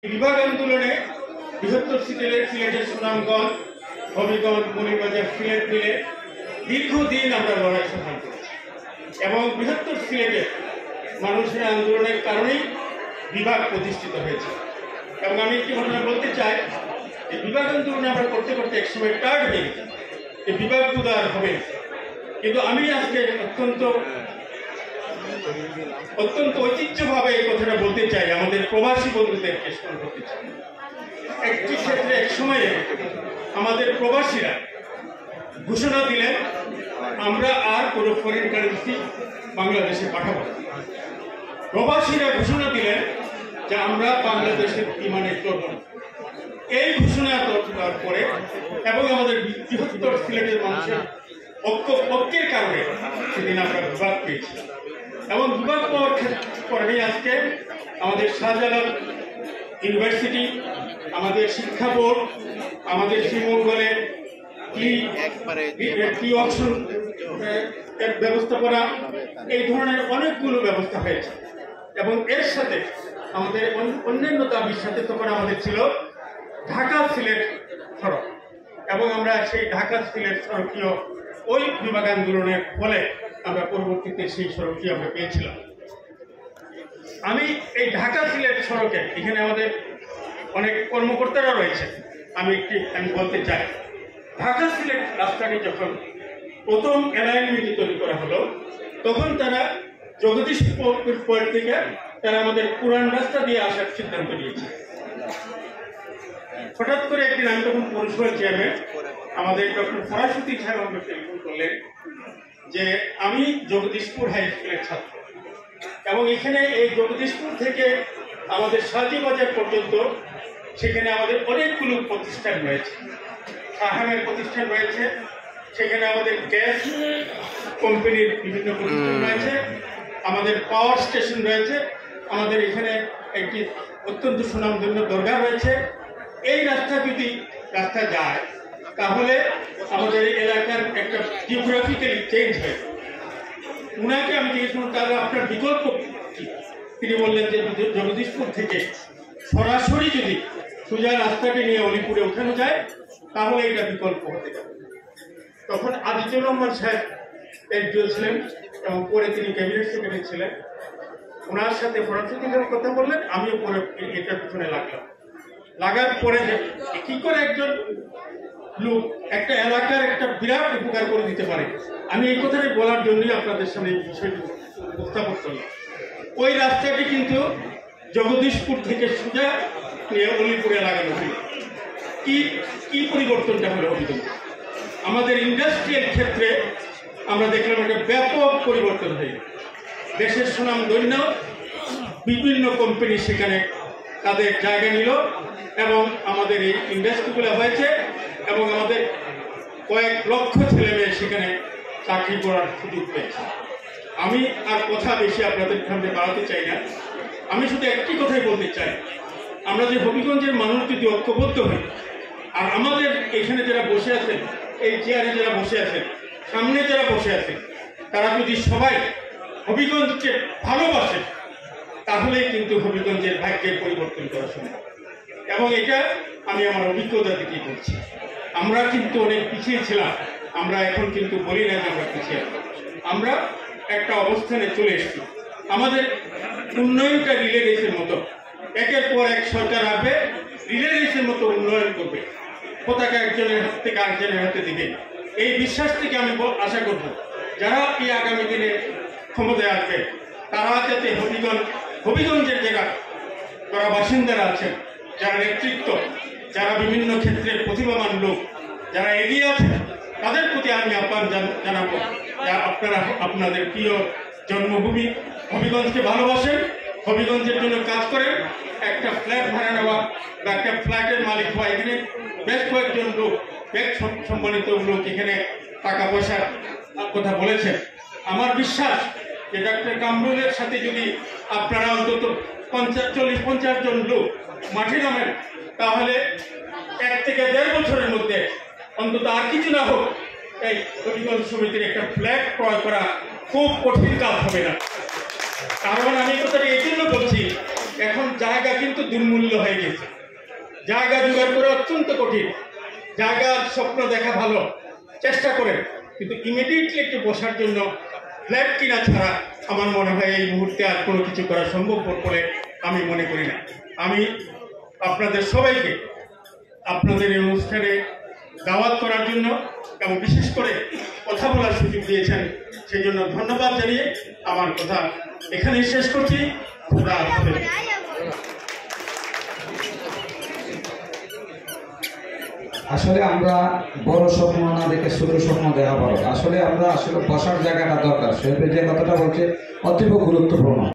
বিভাগ আন্দোলনে বৃহত্তর সিলেটের সুনামগঞ্জ, হবিগঞ্জ, মনিরবাজার, সিলেট মিলে দীর্ঘদিন আমরা লড়াই সংগ্রাম করেছি এবং বৃহত্তর সিলেটের মানুষের আন্দোলনের কারণেই বিভাগ প্রতিষ্ঠিত হয়েছে। এবং আমি একটি ঘটনা বলতে চাই যে বিভাগ আন্দোলনে আমরা করতে করতে একসময় টার্ড হয়ে গেছি যে বিভাগ তো আর হবে না। কিন্তু আমি আজকে অত্যন্ত ঐতিহ্যভাবে এই কথাটা বলতে চাই, আমাদের প্রবাসী বন্ধুদেরকে স্মরণ করতে চাই। একটি ক্ষেত্রে এক সময়ে আমাদের প্রবাসীরা ঘোষণা দিলেন আমরা আর কোনো ফরেন কারেন্সি বাংলাদেশে পাঠাবো না। প্রবাসীরা ঘোষণা দিলেন যে আমরা বাংলাদেশের বিমানে চলব না। এই ঘোষণা দেওয়ার পরে এবং আমাদের বৃহত্তর সিলেটের মানুষের ঐক্যের কারণে সেদিন আমরা বিভাগ পেয়েছি এবং বিভাগ পাওয়ার পরে আজকে আমাদের শাহজালাল ইউনিভার্সিটি, আমাদের শিক্ষা বোর্ড, আমাদের শ্রীমঙ্গলের টি অপশন ব্যবস্থাপনা, এই ধরনের অনেকগুলো ব্যবস্থা হয়েছে। এবং এর সাথে আমাদের অন্যান্য দাবির সাথে তখন আমাদের ছিল ঢাকা সিলেট সড়ক এবং আমরা সেই ঢাকা সিলেট সড়কীয় ওই বিভাগ আন্দোলনের ফলে আমরা পরবর্তীতে সেই সড়কটি আমরা পেয়েছিলাম। আমি এই ঢাকা সিলেট সড়কে এখানে আমাদের অনেক কর্মকর্তারা রয়েছে, আমি বলতে চাই ঢাকা সিলেট রাস্তাটি যখন প্রথম অ্যালাইনমেন্ট তৈরি করা হলো তখন তারা জগদীশপুর পয়েন্ট থেকে তারা আমাদের পুরান রাস্তা দিয়ে আসার সিদ্ধান্ত নিয়েছে। হঠাৎ করে একদিন আমি তখন পৌরসভার চেয়ারম্যান আমাদের ডক্টর ফরাসুদ্দিন সাহেব আমাকে টেলিফোন করলেন যে আমি জগদীশপুর হাই স্কুলের ছাত্র এবং এখানে এই জগদীশপুর থেকে আমাদের শাহজিবাজার পর্যন্ত সেখানে আমাদের অনেকগুলো প্রতিষ্ঠান রয়েছে, সাহামের প্রতিষ্ঠান রয়েছে, সেখানে আমাদের গ্যাস কোম্পানির বিভিন্ন প্রতিষ্ঠান রয়েছে, আমাদের পাওয়ার স্টেশন রয়েছে, আমাদের এখানে একটি অত্যন্ত সুনামধন্য দরগা রয়েছে। এই রাস্তা যদি রাস্তা যায় তাহলে আমাদের এলাকার একটা জিওগ্রাফিক্যালি চেঞ্জ হয়ে। উনাকে আমি জিজ্ঞেস করলাম তাহলে আপনার বিকল্প কি? তিনি বললেন যে জগদীশপুর থেকে সরাসরি যদি সোজা রাস্তাটি নিয়ে অলিপুরে ওঠানো যায় তাহলে এটা বিকল্প হতে পারে। তখন আজিজুর রহমান সাহেব একজন ছিলেন এবং পরে তিনি ক্যাবিনেট সেক্রেটারি ছিলেন, ওনার সাথে ফরাসুদ্দিনের কথা বললেন, আমিও পরে এটার পিছনে লাগার পরে যে কি করে একজন লোক একটা এলাকার একটা বিরাট উপকার করে দিতে পারে, আমি এই কথাটি বলার জন্যই আপনাদের সামনে এই বিষয়টি উপস্থাপন করলাম। ওই রাস্তাটি কিন্তু জগদীশপুর থেকে সোজা নিয়ে অলিপুরে লাগানো হল। কি পরিবর্তনটা হলো অভিযোগ আমাদের ইন্ডাস্ট্রিয়াল ক্ষেত্রে আমরা দেখলাম একটা ব্যাপক পরিবর্তন হয়ে দেশের সুনাম ধন্য বিভিন্ন কোম্পানি সেখানে তাদের জায়গা নিল এবং আমাদের এই ইন্ডাস্ট্রিগুলো হয়েছে এবং আমাদের কয়েক লক্ষ ছেলে মেয়ে সেখানে চাকরি করার সুযোগ পেয়েছে। আমি আর কথা বেশি আপনাদের সামনে বাড়াতে চাই না, আমি শুধু একটি কথাই বলতে চাই, আমরা যে হবিগঞ্জের মানুষ যদি ঐক্যবদ্ধ হই আর আমাদের এখানে যারা বসে আছেন, এই চেয়ারে যারা বসে আছেন, সামনে যারা বসে আছেন, তারা যদি সবাই হবিগঞ্জকে ভালোবাসে তাহলেই কিন্তু হবিগঞ্জের ভাগ্যের পরিবর্তন করা সম্ভব। এবং এটা আমি আমার অভিজ্ঞতা থেকে বলছি। আমরা কিন্তু অনেক পিছিয়ে ছিলাম, আমরা এখন কিন্তু বলি না যে আমরা পিছিয়ে, আমরা একটা অবস্থানে চলে এসেছি। আমাদের উন্নয়নটা রিলে রেসের মতো, একের পর এক সরকার আসবে, রিলে রেসের মতো উন্নয়ন করবে, পতাকা একজনের হাত থেকে আরেকজনের হাতে দিবে। এই বিশ্বাস থেকে আমি আশা করব যারা এই আগামী দিনে ক্ষমতায় আসবে তারা যাতে হবিগঞ্জের যারা বাসিন্দারা আছেন, যারা নেতৃত্ব, যারা বিভিন্ন ক্ষেত্রে প্রতিভাবান লোক, যারা এগিয়ে আছেন, তাদের প্রতি আমি আহ্বান জানাবো আপনারা আপনাদের প্রিয় জন্মভূমি হবিগঞ্জকে ভালোবাসেন, হবিগঞ্জের জন্য কাজ করেন। একটা ফ্ল্যাট ভাড়া নেওয়া বা একটা ফ্ল্যাটের মালিক হওয়া, এখানে বেশ কয়েকজন লোক, বেশ সম্মানিত লোক এখানে টাকা পয়সার কথা বলেছেন। আমার বিশ্বাস যে ডক্টর কামরুলের সাথে যদি আপনারা অন্তত 40-50 জন লোক মাঠে নামেন তাহলে 1 থেকে 1.5 বছরের মধ্যে অন্তত আর কিছু না হোক এই হবিগঞ্জ সমিতির একটা ফ্ল্যাট ক্রয় করা খুব কঠিন কাজ হবে না। কারণ আমি কথাটা এই জন্য বলছি এখন জায়গা কিন্তু দুর্মূল্য হয়ে গেছে, জায়গা জোগাড় করে অত্যন্ত কঠিন। জায়গার স্বপ্ন দেখা ভালো, চেষ্টা করে, কিন্তু ইমিডিয়েটলি একটু বসার জন্য ফ্ল্যাট কিনা ছাড়া আমার মনে হয় এই মুহূর্তে আর কোনো কিছু করা সম্ভব বলে আমি মনে করি না। আমি আপনাদের সবাইকে আপনাদের এই অনুষ্ঠানে দাওয়াত করার জন্য এবং বিশেষ করে কথা বলার সুযোগ দিয়েছেন, সেই জন্য ধন্যবাদ জানিয়ে আমার কথা এখানেই শেষ করছি। খোদা হাফেজ। আসলে আমরা বড় স্বপ্ন না দেখে ছোট স্বপ্ন দেখা ভালো। আসলে আমরা বসার জায়গাটা দরকার, সে যে কথাটা বলছে অতীব গুরুত্বপূর্ণ।